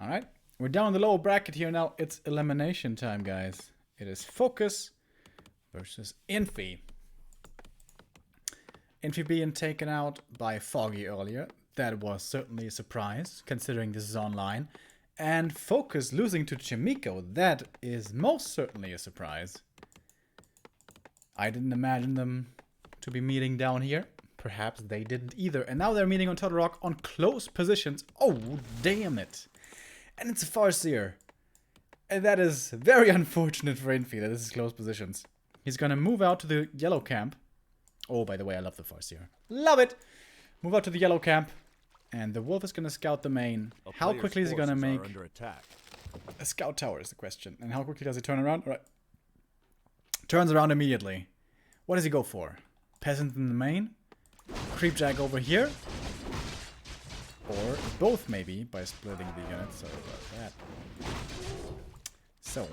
Alright, we're down in the lower bracket here now. It's elimination time, guys. It is Focus versus Infi. Infi being taken out by Foggy earlier. That was certainly a surprise, considering this is online. And Focus losing to Chimico. That is most certainly a surprise. I didn't imagine them to be meeting down here. Perhaps they didn't either. And now they're meeting on Turtle Rock on close positions. Oh, damn it. And it's a Farseer. And that is very unfortunate for Infi that this is close positions. He's gonna move out to the yellow camp. Oh, by the way, I love the Farseer. Love it! Move out to the yellow camp. And the Wolf is gonna scout the main. How quickly is he gonna make a scout tower is the question. And how quickly does he turn around? All right. Turns around immediately. What does he go for? Peasant in the main? Creepjack over here? Or both, maybe, by splitting the units. Sorry about that. So.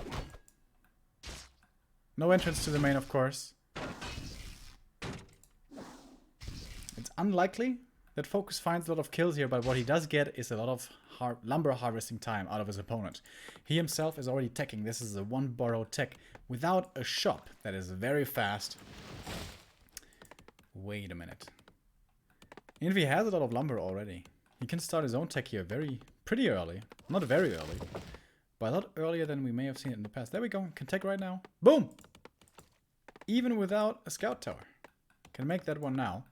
No entrance to the main, of course. It's unlikely that Focus finds a lot of kills here, but what he does get is a lot of lumber harvesting time out of his opponent. He himself is already teching. This is a one burrow tech without a shop. That is very fast. Wait a minute. Infi has a lot of lumber already. He can start his own tech here pretty early. Not very early, but a lot earlier than we may have seen it in the past. There we go. Can tech right now. Boom! Even without a scout tower. Can make that one now.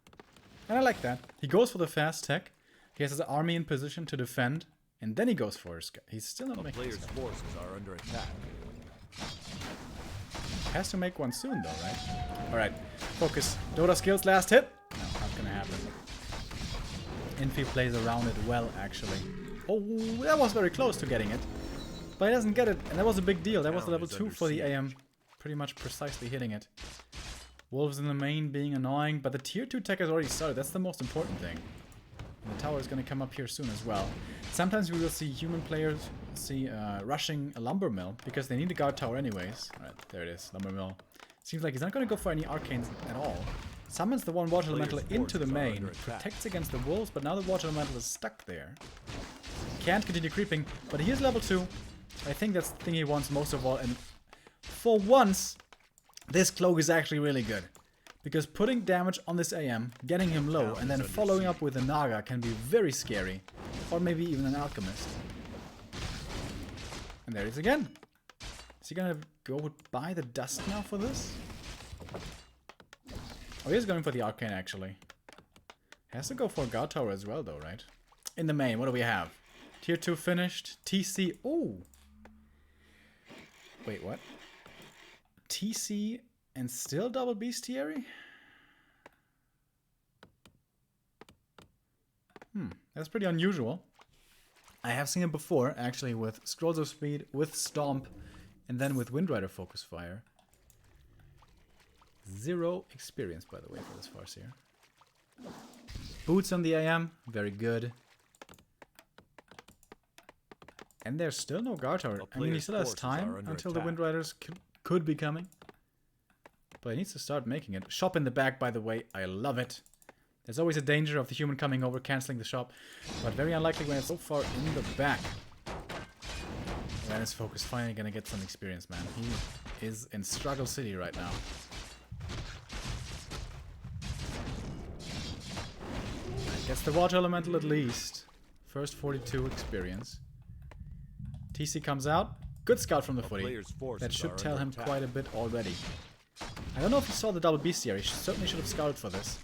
And I like that. He goes for the fast tech. He has his army in position to defend. And then he goes for a scout. He's still not making a scout. Player's forces are under attack. Has to make one soon though, right? Alright. Focus. Dota skills, last hit. No, not gonna happen. Infi plays around it well, actually. Oh, that was very close to getting it. But he doesn't get it, and that was a big deal. That was the level 2 for the AM. Pretty much precisely hitting it. Wolves in the main being annoying, but the tier 2 tech has already started. That's the most important thing. And the tower is going to come up here soon as well. Sometimes we will see human players rushing a lumber mill, because they need a guard tower anyways. Alright, there it is, lumber mill. Seems like he's not going to go for any arcanes at all. Summons the one water elemental into the main, protects against the wolves, but now the water elemental is stuck there. Can't continue creeping, but he is level 2. I think that's the thing he wants most of all, and for once, this cloak is actually really good. Because putting damage on this AM, getting him low, and then following up with a Naga can be very scary. Or maybe even an Alchemist. And there it is again. Is he gonna go buy the dust now for this? Oh, he's going for the Arcane, actually. Has to go for a Guard Tower as well, though, right? In the main, what do we have? Tier 2 finished. TC... Ooh! Wait, what? TC and still double bestiary? That's pretty unusual. I have seen it before, actually, with Scrolls of Speed, with Stomp, and then with Windrider Focus Fire. 0 experience, by the way, for this Farseer. Boots on the AM, very good. And there's still no Guard Tower. I mean, he still has time until the Windriders could be coming. But he needs to start making it. Shop in the back, by the way, I love it. There's always a danger of the human coming over, cancelling the shop. But very unlikely when it's so far in the back. Atlantis Focus finally gonna get some experience, man. He is in Struggle City right now. Gets the water elemental at least. First 42 experience. TC comes out. Good scout from the footy. That should tell him quite a bit already. I don't know if he saw the double bestiary. He certainly should have scouted for this.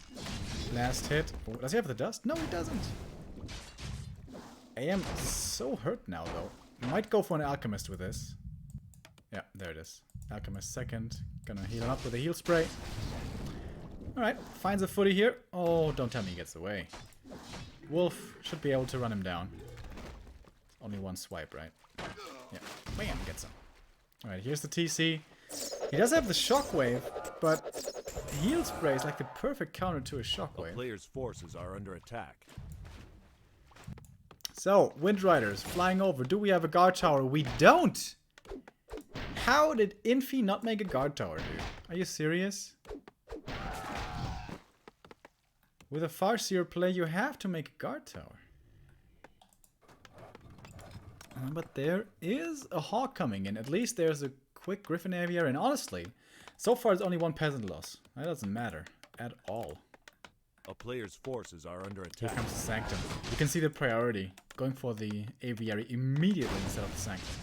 Last hit. Oh, does he have the dust? No, he doesn't. AM is so hurt now, though. Might go for an Alchemist with this. Yeah, there it is. Alchemist second. Gonna heal him up with a heal spray. Alright, finds a footy here. Oh, don't tell me he gets away. Wolf should be able to run him down. Only one swipe, right? Yeah, bam, gets him. Alright, here's the TC. He does have the shockwave, but heal spray is like the perfect counter to a shockwave. The player's forces are under attack. So, Windriders flying over. Do we have a guard tower? We don't! How did Infi not make a guard tower, dude? Are you serious? With a Farseer play, you have to make a guard tower. But there is a hawk coming in. At least there's a quick Griffin Aviator. And honestly, so far it's only one peasant loss. That doesn't matter at all. A player's forces are under Here attack. comes the Sanctum. You can see the priority. Going for the Aviary immediately instead of the Sanctum.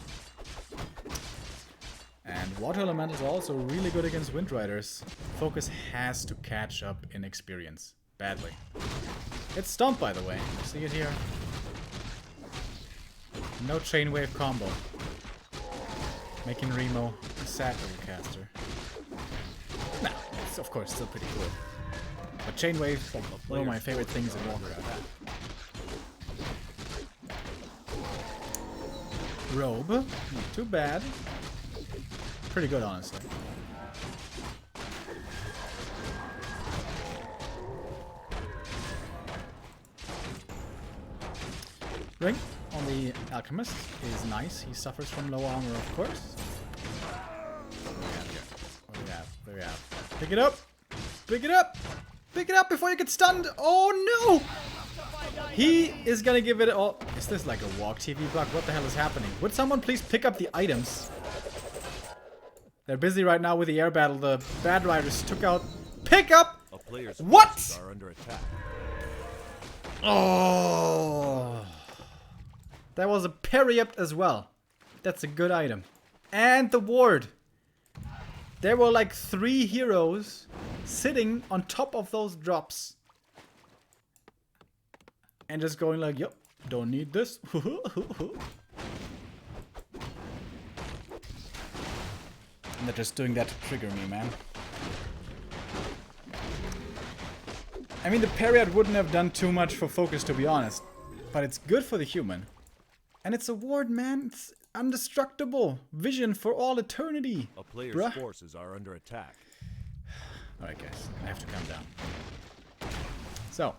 And Water Elementals are also really good against Wind Riders. Focus has to catch up in experience. Badly. It's Stomp, by the way. See it here? No Chain Wave combo. Making Remo a sad little caster. Nah, it's of course still pretty cool. But Chain Wave, one of my favorite things in Warcraft. Robe, not too bad. Pretty good, honestly. Ring on the Alchemist is nice. He suffers from low armor, of course. What do we have? What do we have? Pick it up! Pick it up! Pick it up before you get stunned! Oh no! He is gonna give it all. Is this like a walk TV block? What the hell is happening? Would someone please pick up the items? They're busy right now with the air battle. The Bad Riders took out. Pick up! A player's What? forces are under attack. Oh, that was a parry up as well. That's a good item. And the ward. There were like 3 heroes sitting on top of those drops. And just going like, yep, don't need this. And they're just doing that to trigger me, man. I mean, the Period wouldn't have done too much for Focus, to be honest. But it's good for the human. And it's a ward, man. It's indestructible. Vision for all eternity. A player's Bruh. forces are under attack. Alright, guys. I have to calm down. So.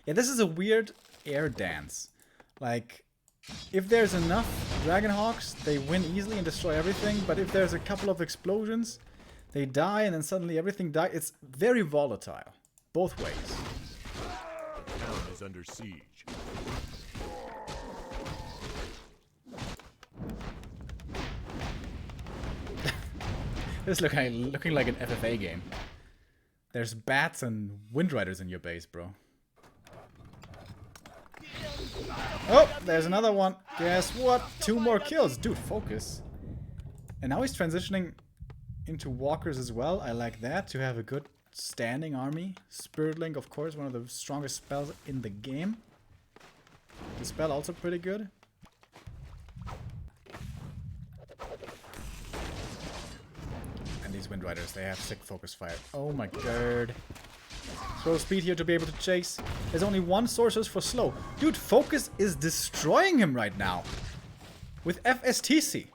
Yeah, this is a weird air dance. Like, if there's enough Dragonhawks, they win easily and destroy everything. But if there's a couple of explosions, they die and then suddenly everything dies. It's very volatile. Both ways. The town is under siege. This is looking like an FFA game. There's bats and Wind Riders in your base, bro. Oh, there's another one. Guess what? 2 more kills. Dude, focus. And now he's transitioning into walkers as well. I like that, to have a good standing army. Spirit Link, of course, one of the strongest spells in the game. The spell also pretty good. And these Wind Riders, they have sick focus fire. Oh my god. Throw speed here to be able to chase. There's only 1 sorceress for slow. Dude, focus is destroying him right now. With FSTC.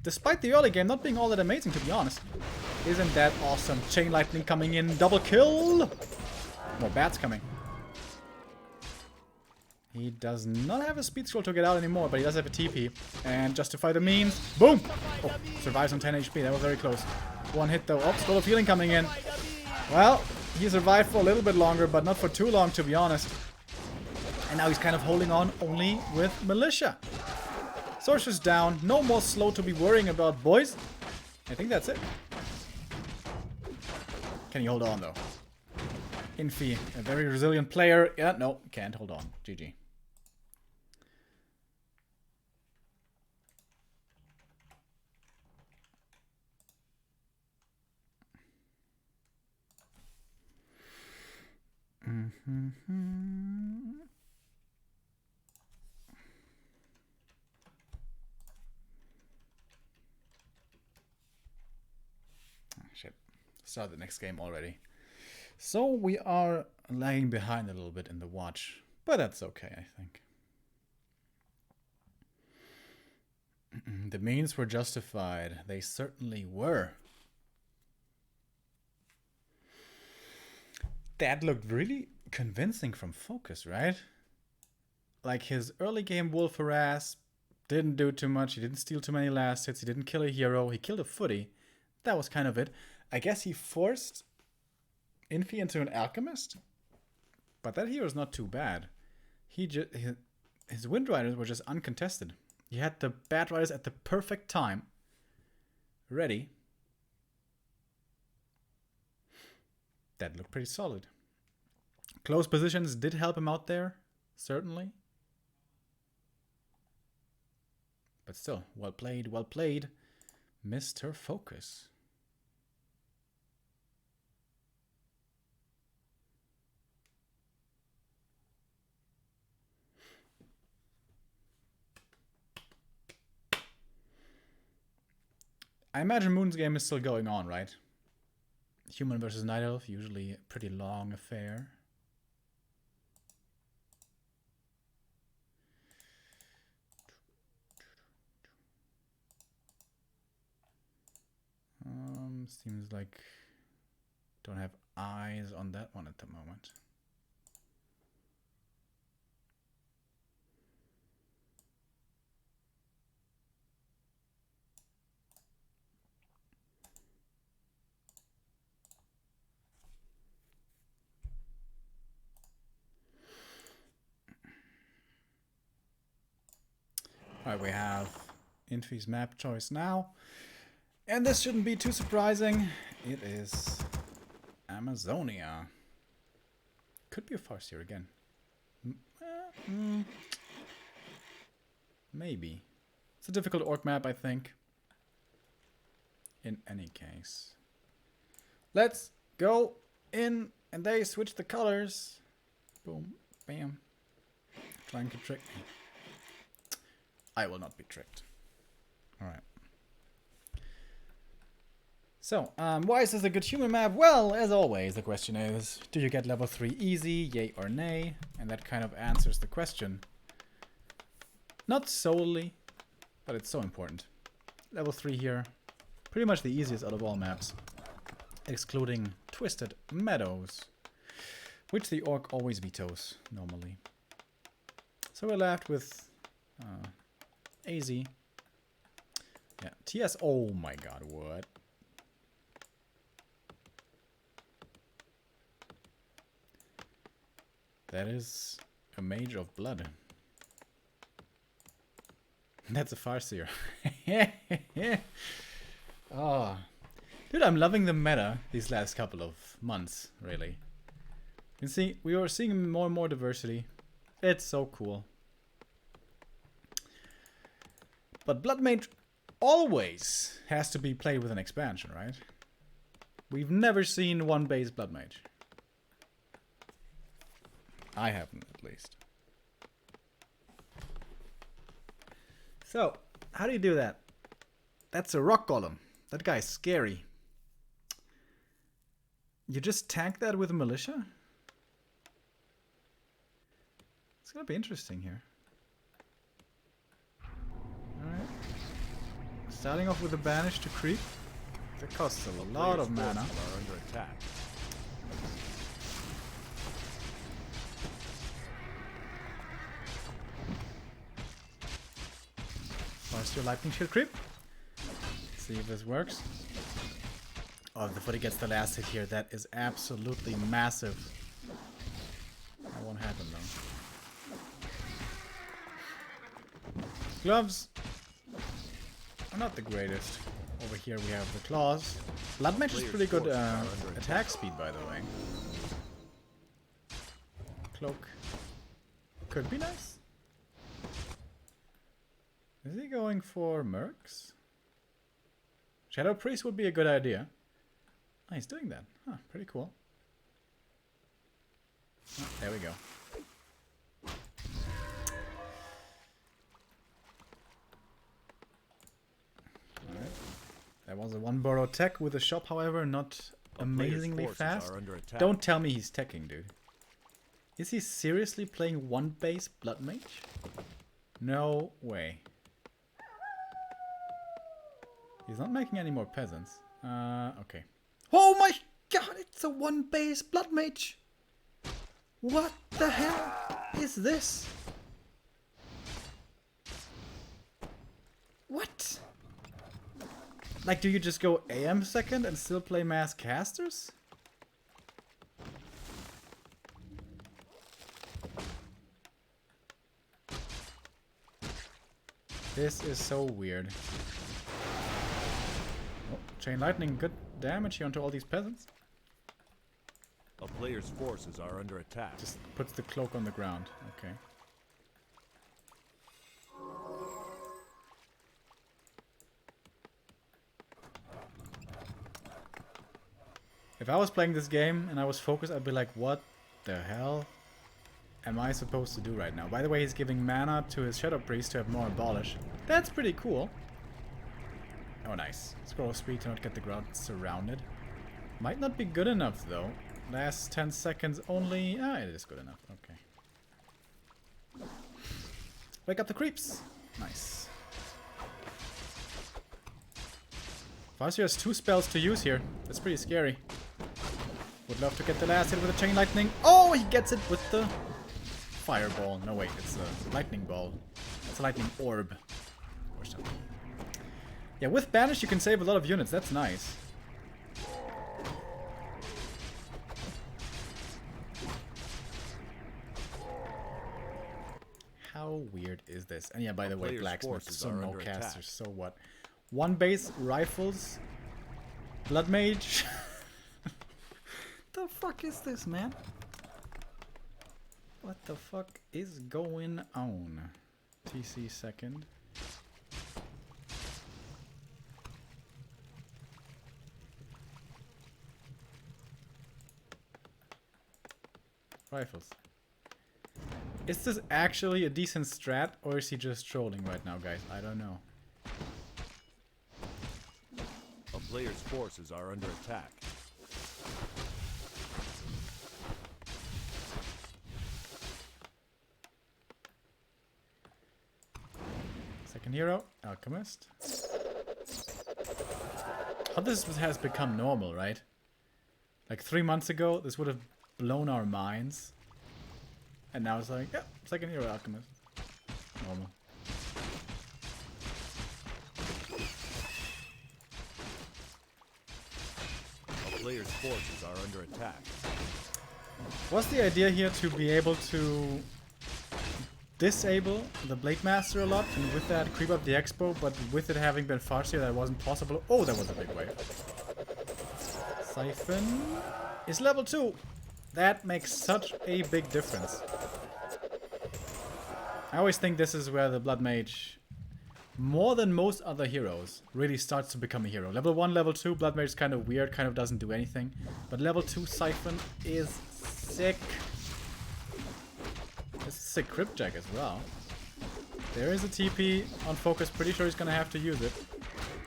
Despite the early game not being all that amazing, to be honest. Isn't that awesome? Chain Lightning coming in. Double kill. More bats coming. He does not have a speed scroll to get out anymore, but he does have a TP. And justify the means. Boom! Oh, survives on 10 HP. That was very close. 1 hit though. Oh, Scroll of Healing coming in. Well, he survived for a little bit longer, but not for too long, to be honest. And now he's kind of holding on only with Militia. Sorcerer's down. No more slow to be worrying about, boys. I think that's it. Can you hold on, though? Infi, a very resilient player. Yeah, no, can't hold on. GG. Shit. Start the next game already. So we are lagging behind a little bit in the watch, but that's okay, I think. The means were justified. They certainly were. That looked really convincing from Focus, right? Like his early game Wolf Harass didn't do too much. He didn't steal too many last hits. He didn't kill a hero. He killed a footy. That was kind of it. I guess he forced Infi into an Alchemist, but that hero is not too bad. his Wind Riders were just uncontested. He had the Bat Riders at the perfect time. Ready. That looked pretty solid. Close positions did help him out there, certainly. But still, well played, well played, Mr. Focus. I imagine Moon's game is still going on, right? Human versus Night Elf, usually a pretty long affair. Seems like don't have eyes on that one at the moment. Alright, we have Infi's map choice now. And this shouldn't be too surprising. It is Amazonia. Could be a Farseer again. Maybe. It's a difficult orc map, I think. In any case. Let's go in, and they switch the colors. Boom, bam. Trying to trick me. I will not be tricked. Alright. So, why is this a good human map? Well, as always, the question is, do you get level 3 easy, yay or nay? And that kind of answers the question. Not solely, but it's so important. Level 3 here, pretty much the easiest out of all maps. Excluding Twisted Meadows, which the orc always vetoes, normally. So we're left with AZ. Yeah, TS, oh my god, what? That is a Mage of Blood. That's a Farseer. Oh. Dude, I'm loving the meta these last couple of months, really. You can see, we are seeing more and more diversity. It's so cool. But Blood Mage always has to be played with an expansion, right? We've never seen one base Blood Mage. I haven't, at least. So, how do you do that? That's a rock golem. That guy's scary. You just tank that with a militia? It's gonna be interesting here. Alright. Starting off with a banish to creep. That costs a lot of mana. Are under attack. Farseer Lightning Shield creep. See if this works. Oh, before he gets the last hit here, that is absolutely massive. That won't happen though. Gloves are not the greatest. Over here we have the claws. Blood Mage is pretty good attack speed, by the way. Cloak could be nice. Is he going for Mercs? Shadow Priest would be a good idea. Oh, he's doing that. Huh, pretty cool. Oh, there we go. Alright. That was a one burrow tech with a shop, however, not amazingly fast. Don't tell me he's teching, dude. Is he seriously playing one base Blood Mage? No way. He's not making any more peasants. Okay. Oh my god, it's a one base Blood Mage! What the hell is this? What? Like, do you just go AM second and still play mass casters? This is so weird. Oh, Chain Lightning, good damage here onto all these peasants. A player's forces are under attack. Just puts the cloak on the ground. Okay. If I was playing this game and I was focused, I'd be like, what the hell am I supposed to do right now? By the way, he's giving mana to his Shadow Priest to have more Abolish. That's pretty cool. Oh, nice. Scroll speed to not get the ground surrounded. Might not be good enough, though. Last 10 seconds only. Ah, it is good enough. Okay. Wake up the creeps. Nice. Farseer has 2 spells to use here. That's pretty scary. Would love to get the last hit with a Chain Lightning. Oh, he gets it with the Fireball. No, wait, it's a Lightning Ball. It's a Lightning Orb. Or something. Yeah, with Banish you can save a lot of units. That's nice. How weird is this? And yeah, by the way, Blacksmith, so no casters, so what? 1 base, rifles, Blood Mage. The fuck is this, man? What the fuck is going on? TC second. Rifles. Is this actually a decent strat, or is he just trolling right now, guys? I don't know. A player's forces are under attack. Second hero, Alchemist. How this has become normal, right? Like 3 months ago, this would have blown our minds. And now it's like, yeah, second hero, Alchemist. Normal. A player's forces are under attack. Was the idea here to be able to disable the Blade Master a lot, and with that creep up the Expo, but with it having been Farseer that wasn't possible? Oh, that was a big wave. Siphon is level 2. That makes such a big difference. I always think this is where the Blood Mage, more than most other heroes, really starts to become a hero. Level 1, level 2, Blood Mage is kind of weird, kind of doesn't do anything. But level 2 Siphon is sick. This is a sick Cryptjack as well. There is a TP on focus, pretty sure he's gonna have to use it.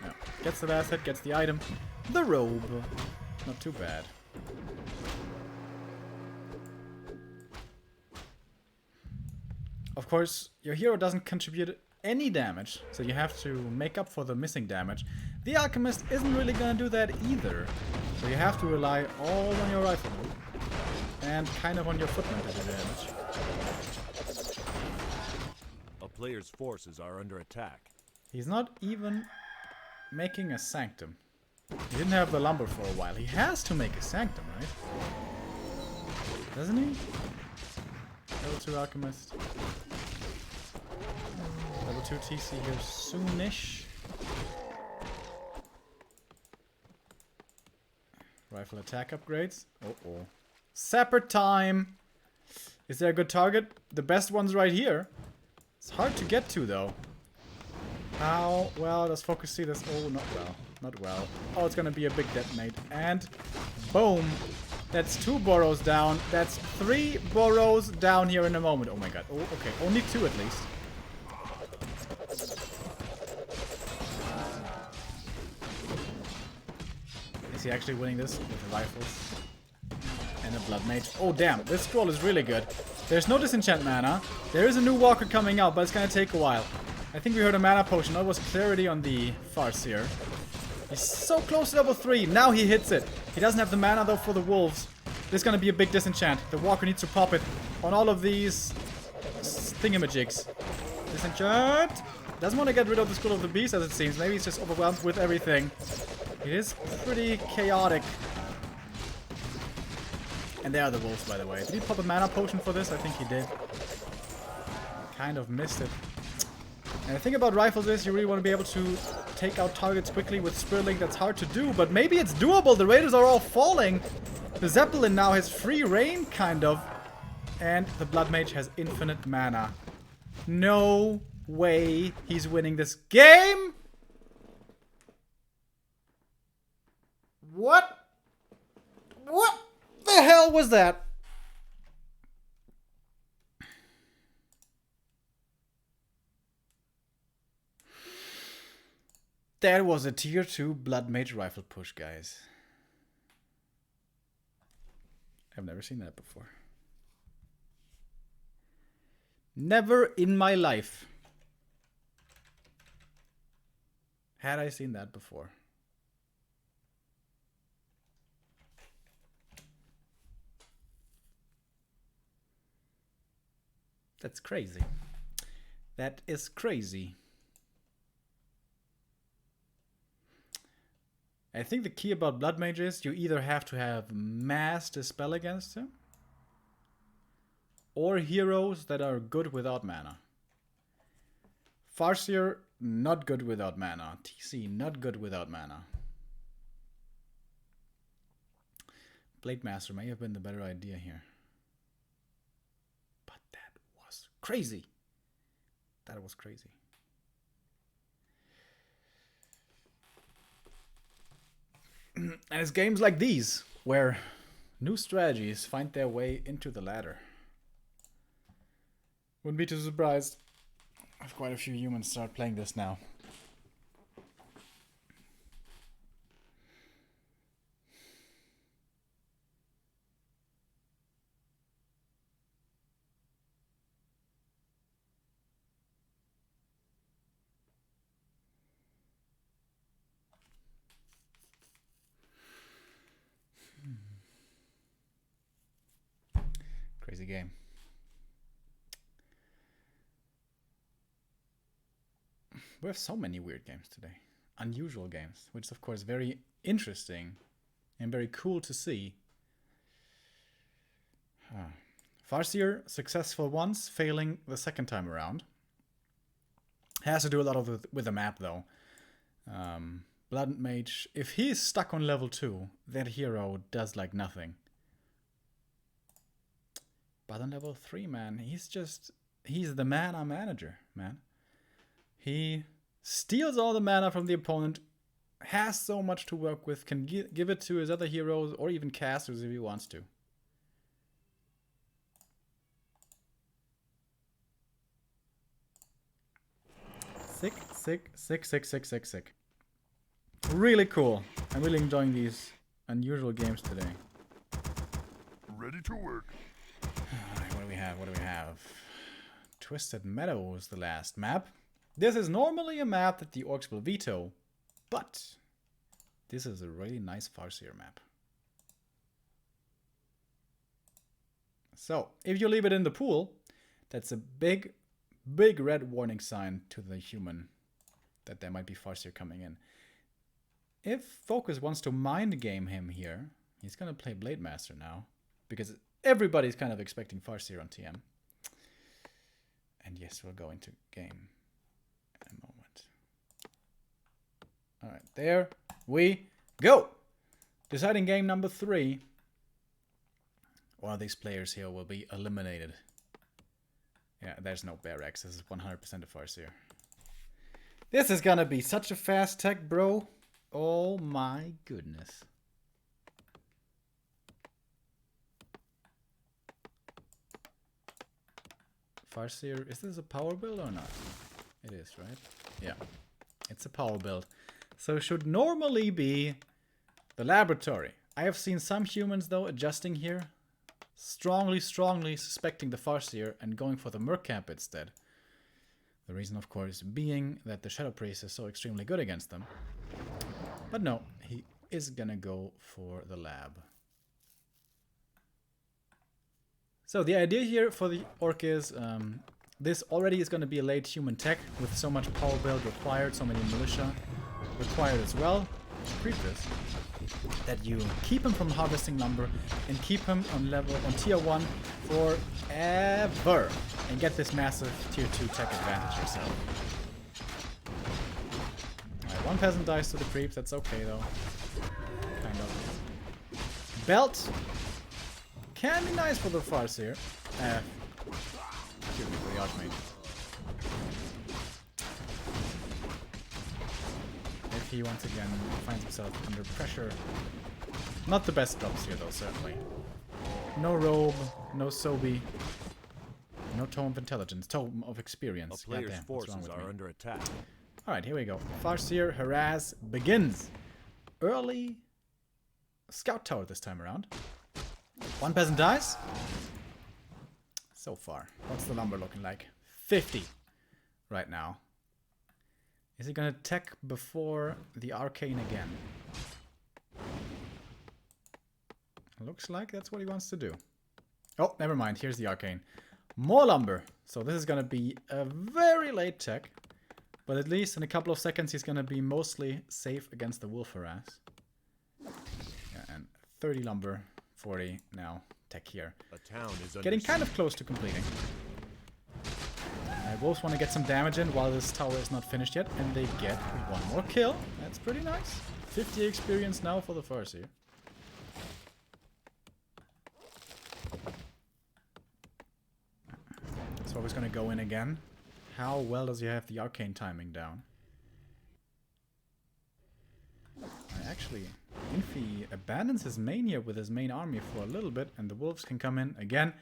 No. Gets the last hit, gets the item. The robe. Not too bad. Of course, your hero doesn't contribute any damage, so you have to make up for the missing damage. The Alchemist isn't really gonna do that either, so you have to rely all on your rifle and kind of on your footman to do damage. A player's forces are under attack. He's not even making a Sanctum. He didn't have the lumber for a while. He has to make a Sanctum, right? Doesn't he? Level 2 Alchemist. Level 2 TC here soonish. Rifle attack upgrades. Uh-oh. Sapper time! Is there a good target? The best one's right here. It's hard to get to, though. How well does Focus see this? Oh, not well. Not well. Oh, it's gonna be a big detonate. And boom! That's 2 burrows down. That's 3 burrows down here in a moment. Oh my god. Oh, okay. Only 2 at least. Is he actually winning this with the rifles? And a Blood Mage. Oh, damn. This scroll is really good. There's no disenchant mana. There is a new walker coming out, but it's gonna take a while. I think we heard a mana potion. That was clarity on the Farseer. He's so close to level 3. Now he hits it. He doesn't have the mana, though, for the wolves. This is gonna be a big disenchant. The walker needs to pop it on all of these thingamajigs. Disenchant! Doesn't want to get rid of the Skull of the Beast, as it seems. Maybe he's just overwhelmed with everything. It is pretty chaotic. And there are the wolves, by the way. Did he pop a mana potion for this? I think he did. Kind of missed it. And the thing about rifles is you really want to be able to take out targets quickly with Spurling. That's hard to do, but maybe it's doable. The Raiders are all falling. The Zeppelin now has free reign, kind of. And the Blood Mage has infinite mana. No way he's winning this game! What? What the hell was that? That was a tier 2 Blood Mage rifle push, guys. I've never seen that before. Never in my life had I seen that before. That's crazy. That is crazy. I think the key about Blood Mage is you either have to have mass dispel against him, or heroes that are good without mana. Farseer, not good without mana. TC, not good without mana. Blade Master may have been the better idea here. But that was crazy. That was crazy. And it's games like these where new strategies find their way into the ladder. Wouldn't be too surprised if quite a few humans start playing this now. Crazy game. We have so many weird games today. Unusual games, which is of course very interesting and very cool to see. Farseer, successful once, failing the second time around. Has to do a lot of with the map though. Blood Mage, if he's stuck on level 2, that hero does like nothing. But on level 3, man, he's the mana manager, man. He steals all the mana from the opponent, has so much to work with, can give it to his other heroes or even casters if he wants to. Sick, sick, sick, sick, sick, sick, sick. Really cool. I'm really enjoying these unusual games today. Ready to work. Alright, what do we have? What do we have? Twisted Meadow is the last map. This is normally a map that the orcs will veto, but this is a really nice Farseer map. So, if you leave it in the pool, that's a big, big red warning sign to the human that there might be Farseer coming in. If Focus wants to mind game him here, he's gonna play Blade Master now, because everybody's kind of expecting Farseer on TM. And yes, we'll go into game in a moment. Alright, there we go! Deciding game number 3. One of these players here will be eliminated. Yeah, there's no Bear X. This is 100% a Farseer. This is gonna be such a fast tech, bro. Oh my goodness. Farseer, is this a power build or not? It is, right? Yeah, it's a power build. So it should normally be the laboratory. I have seen some humans though adjusting here. Strongly suspecting the Farseer and going for the Mercamp instead. The reason of course being that the Shadow Priest is so extremely good against them. But no, he is gonna go for the lab. So the idea here for the orc is, this already is going to be a late human tech with so much power build required, so many militia required as well to creep this, that you keep him from harvesting lumber and keep him on tier 1 forever and get this massive tier 2 tech advantage yourself. One peasant dies to the creeps, that's okay though. Kind of. Belt can be nice for the Farseer. Excuse me, for the Archmage. If he once again finds himself under pressure. Not the best drops here though, certainly. No robe, no Sobi, no Tome of Intelligence, Tome of Experience. A player's Goddamn, what's wrong forces with are me? under attack. Alright, here we go. Farseer harass begins. Early scout tower this time around. One peasant dies. So far. What's the number looking like? 50 right now. Is he gonna tech before the arcane again? Looks like that's what he wants to do. Oh, never mind. Here's the arcane. More lumber. So this is gonna be a very late tech. But at least in a couple of seconds he's gonna be mostly safe against the wolf harass. Yeah, and 30 lumber, 40 now. Tech here. A town is under Getting kind siege. of close to completing. Wolves want to get some damage in while this tower is not finished yet. And they get one more kill. That's pretty nice. 50 experience now for the Farseer. So I was gonna go in again. How well does he have the arcane timing down? Actually, Infi abandons his main here with his main army for a little bit, and the wolves can come in again.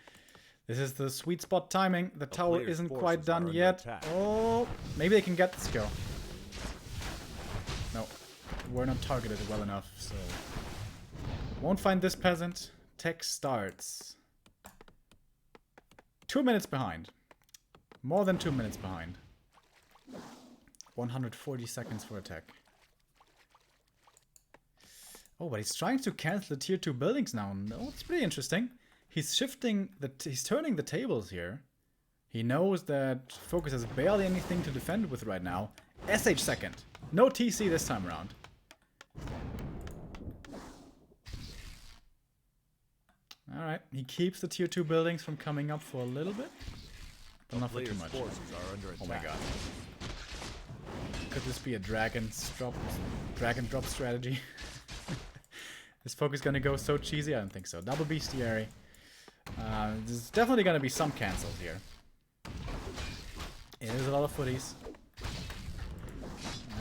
This is the sweet spot timing. The tower player's isn't forces quite are done under yet. attack. Oh, maybe they can get this kill. No, we're not targeted well enough, so... Won't find this peasant. Tech starts. 2 minutes behind. More than 2 minutes behind. 140 seconds for attack. Oh, but he's trying to cancel the tier 2 buildings now. No, it's pretty interesting. He's shifting he's turning the tables here. He knows that Focus has barely anything to defend with right now. SH second. No TC this time around. Alright, he keeps the tier 2 buildings from coming up for a little bit. But not for too Player's much. forces are under attack. Oh my god. Could this be a drag and drop strategy? Is Focus gonna go so cheesy? I don't think so. Double bestiary. There's definitely gonna be some cancels here. It is a lot of footies.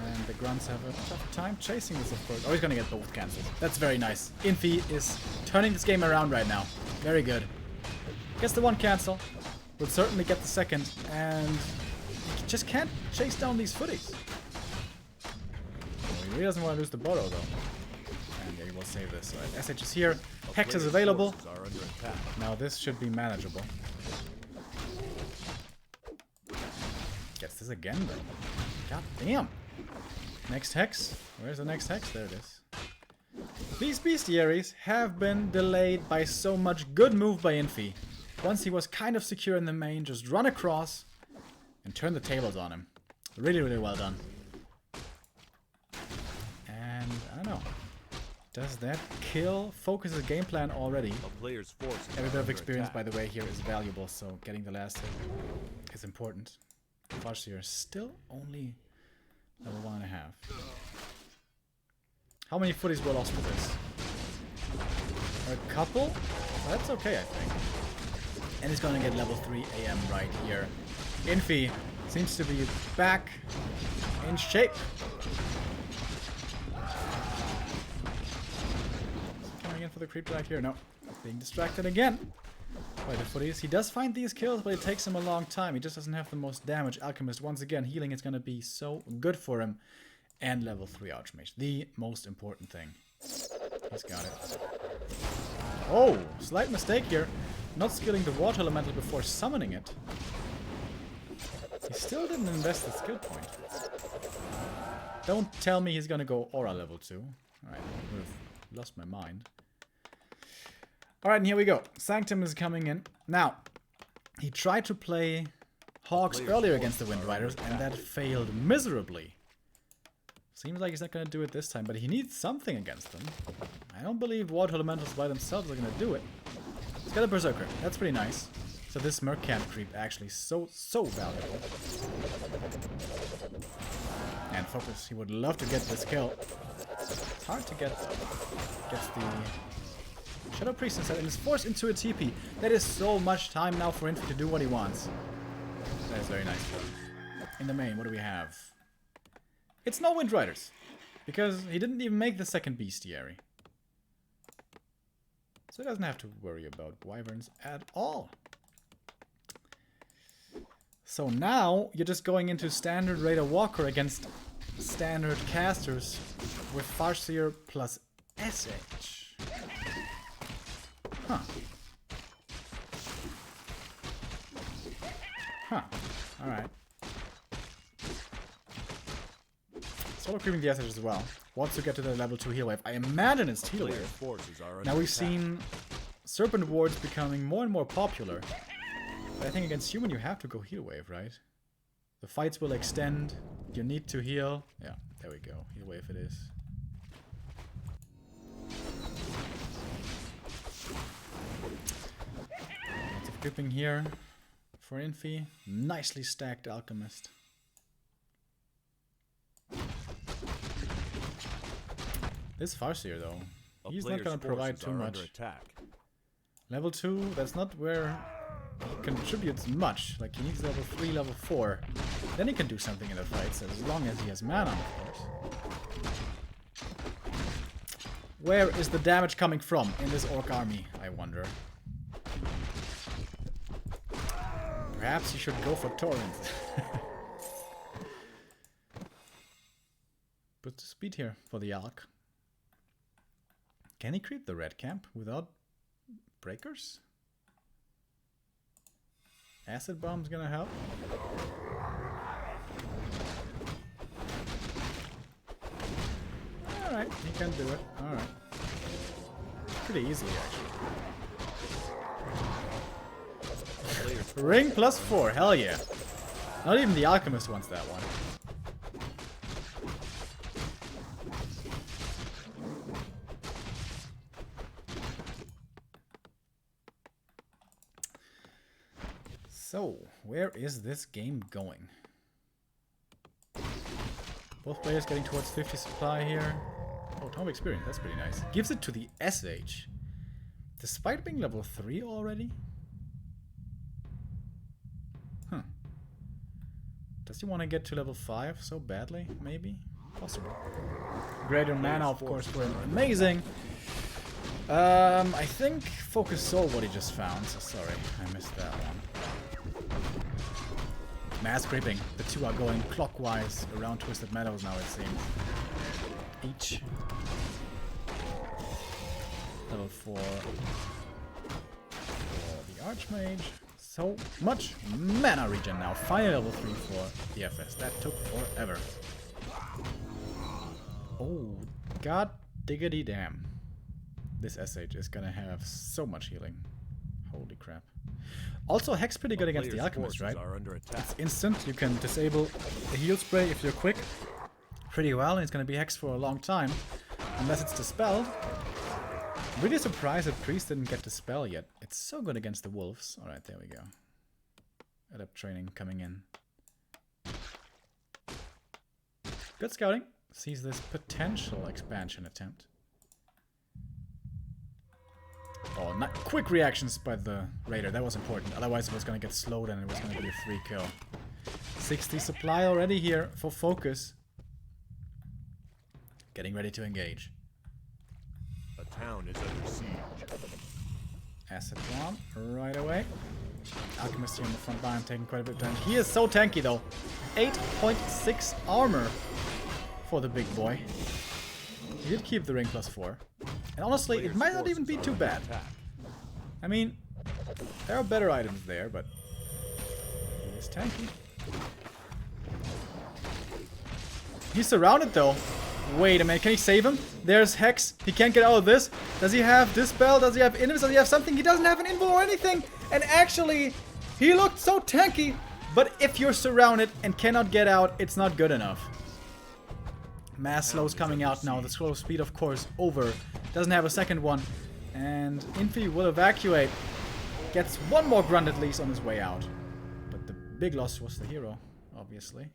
And the grunts have a tough time chasing this, of course. Oh, he's gonna get both cancels. That's very nice. Infi is turning this game around right now. Very good. Gets the one cancel. Will certainly get the second. And he just can't chase down these footies. Oh, he really doesn't want to lose the Bodo, though. And yeah, he will save this. Right. SH is here. Hex is available. Are under attack. Now this should be manageable. Gets this again, though. God damn. Next hex. Where's the next hex? There it is. These bestiaries have been delayed by so much good move by Infi. Once he was kind of secure in the main, just run across and turn the tables on him. Really, really well done. And I don't know. Does that kill Focus's game plan already? A player's forces Every are bit of under experience, attack. by the way, here is valuable, so getting the last hit is important. Farseer still only level 1.5. How many footies were lost for this? A couple? That's okay, I think. And he's gonna get level 3 AM right here. Infi seems to be back in shape. Coming in for the creep drag here. No, being distracted again by the footies. He does find these kills, but it takes him a long time. He just doesn't have the most damage. Alchemist, once again, healing is gonna be so good for him. And level 3 Archmage, the most important thing. He's got it. Oh, slight mistake here. Not skilling the water elemental before summoning it. He still didn't invest the skill point. Don't tell me he's gonna go Aura level 2. Alright, I would have lost my mind. Alright, and here we go. Sanctum is coming in. Now, he tried to play Hawks earlier against the Wind Riders, and that failed miserably. Seems like he's not gonna do it this time, but he needs something against them. I don't believe water elementals by themselves are gonna do it. He's got a Berserker. That's pretty nice. So this Mercant creep actually so valuable. And Focus, he would love to get this kill. It's hard to get though. Gets the Shadow Priest instead and is forced into a TP. That is so much time now for Infi to do what he wants. That is very nice for him. In the main, what do we have? It's no Wind Riders. Because he didn't even make the second bestiary. So he doesn't have to worry about wyverns at all. So now you're just going into standard Raider Walker against standard casters with Farseer plus SH. Huh. Huh. Alright. Solo creeping the SH as well. Wants to get to the level 2 heal wave. I imagine it's heal wave. Now we've seen Serpent Wards becoming more and more popular. But I think against human you have to go heal wave, right? The fights will extend. You need to heal. Yeah, there we go. Heal wave it is. Lots of creeping here for Infi. Nicely stacked Alchemist. This Farseer though, he's not gonna provide too much. Level 2, that's not where he contributes much. Like he needs level 3, level 4. Then he can do something in the fights, as long as he has mana, of course. Where is the damage coming from in this Orc army, I wonder? Perhaps you should go for Torrent. Put the speed here for the Alk. Can he creep the red camp without breakers? Acid bomb's gonna help. Alright, he can do it. Alright. Pretty easily, actually. Ring plus 4, hell yeah. Not even the Alchemist wants that one. So, where is this game going? Both players getting towards 50 supply here. Oh, Tome Experience, that's pretty nice. Gives it to the SH. Despite being level 3 already? Huh. Does he want to get to level 5 so badly? Maybe? Possible. Greater mana, of course, for him. Amazing! I think Focus saw what he just found, so sorry, I missed that one. Mass creeping. The two are going clockwise around Twisted Meadows now, it seems. Each. Level 4 for the Archmage. So much mana regen now. Final level 3 for the FS. That took forever. Oh, god diggity damn. This SH is gonna have so much healing. Holy crap. Also, Hex pretty good against the Alchemist, right? It's instant. You can disable the heal spray if you're quick pretty well, and it's going to be Hex for a long time. Unless it's dispelled. I'm really surprised that Priest didn't get dispel yet. It's so good against the Wolves. Alright, there we go. Adept training coming in. Good scouting. Sees this potential expansion attempt. Oh, not quick reactions by the Raider. That was important. Otherwise it was going to get slowed and it was going to be a free kill. 60 supply already here for Focus. Getting ready to engage. A town is under siege. Acid bomb right away. Alchemist here on the front line taking quite a bit of damage. He is so tanky though. 8.6 armor for the big boy. He did keep the ring plus 4. And honestly, it might not even be too bad. I mean, there are better items there, but he is tanky. He's surrounded though. Wait a minute, can he save him? There's Hex. He can't get out of this. Does he have Dispel? Does he have Invis? Does he have something? He doesn't have an Invo or anything. And actually, he looked so tanky. But if you're surrounded and cannot get out, it's not good enough. Mass slow's coming out now. The slow speed, of course, over. Doesn't have a second one. And Infi will evacuate. Gets one more grunt at least on his way out. But the big loss was the hero, obviously.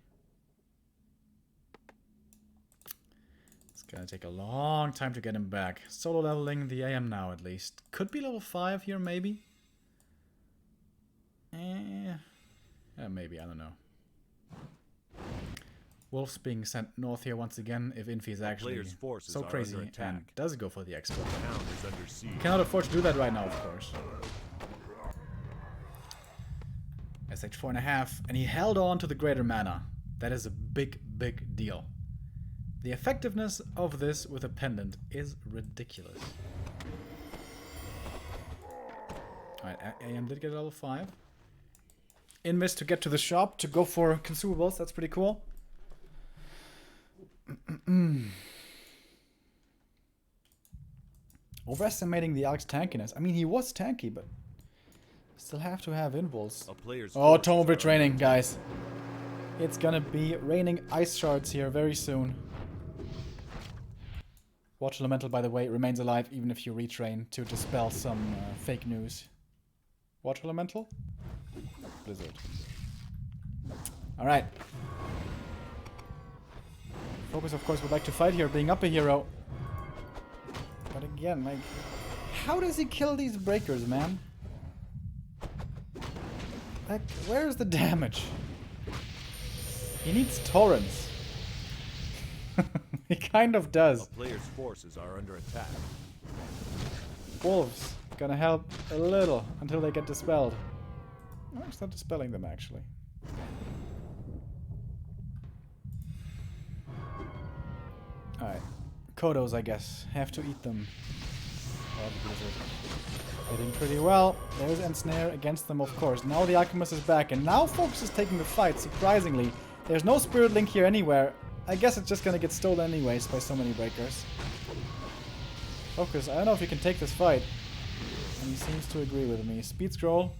It's gonna take a long time to get him back. Solo leveling the AM now at least. Could be level 5 here maybe. Yeah, maybe, I don't know. Wolves being sent north here once again if Infi is actually so crazy and does go for the export. Cannot afford to do that right now, of course. SH 4.5, and he held on to the greater mana. That is a big, big deal. The effectiveness of this with a pendant is ridiculous. Alright, AM did get a level 5. Invis to get to the shop to go for consumables, that's pretty cool. Overestimating the Alex tankiness. I mean, he was tanky, but still have to have invulns. Oh, Tomobrit training, guys. It's gonna be raining ice shards here very soon. Watch Elemental, by the way, remains alive even if you retrain to dispel some fake news. Watch Elemental? Blizzard. Alright. Focus, of course, would like to fight here, being up a hero. But again, like, how does he kill these breakers, man? Like, where's the damage? He needs torrents. He kind of does. A player's forces are under attack. Wolves gonna help a little until they get dispelled. Oh, it's not dispelling them, actually. Alright. Kodos, I guess. Have to eat them. Oh, the Blizzard. Hitting pretty well. There's Ensnare against them, of course. Now the Alchemist is back, and now Focus is taking the fight, surprisingly. There's no Spirit Link here anywhere. I guess it's just gonna get stolen anyways by so many breakers. Focus, I don't know if you can take this fight. And he seems to agree with me. Speed scroll.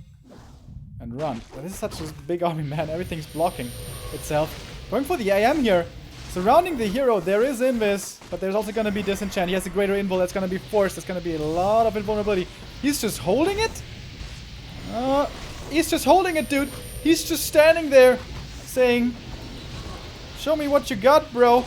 And run. But this is such a big army, man. Everything's blocking itself. Going for the AM here. Surrounding the hero, there is Invis, but there's also going to be Disenchant. He has a greater invul that's going to be forced. There's going to be a lot of invulnerability. He's just holding it? He's just holding it, dude. He's just standing there saying, show me what you got, bro.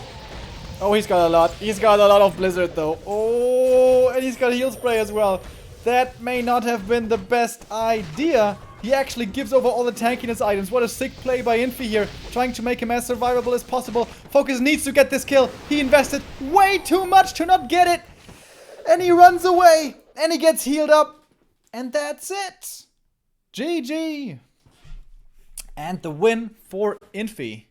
Oh, he's got a lot. He's got a lot of Blizzard, though. Oh, and he's got Heal Spray as well. That may not have been the best idea. He actually gives over all the tankiness items. What a sick play by Infi here. Trying to make him as survivable as possible. Focus needs to get this kill. He invested way too much to not get it. And he runs away. And he gets healed up. And that's it. GG. And the win for Infi.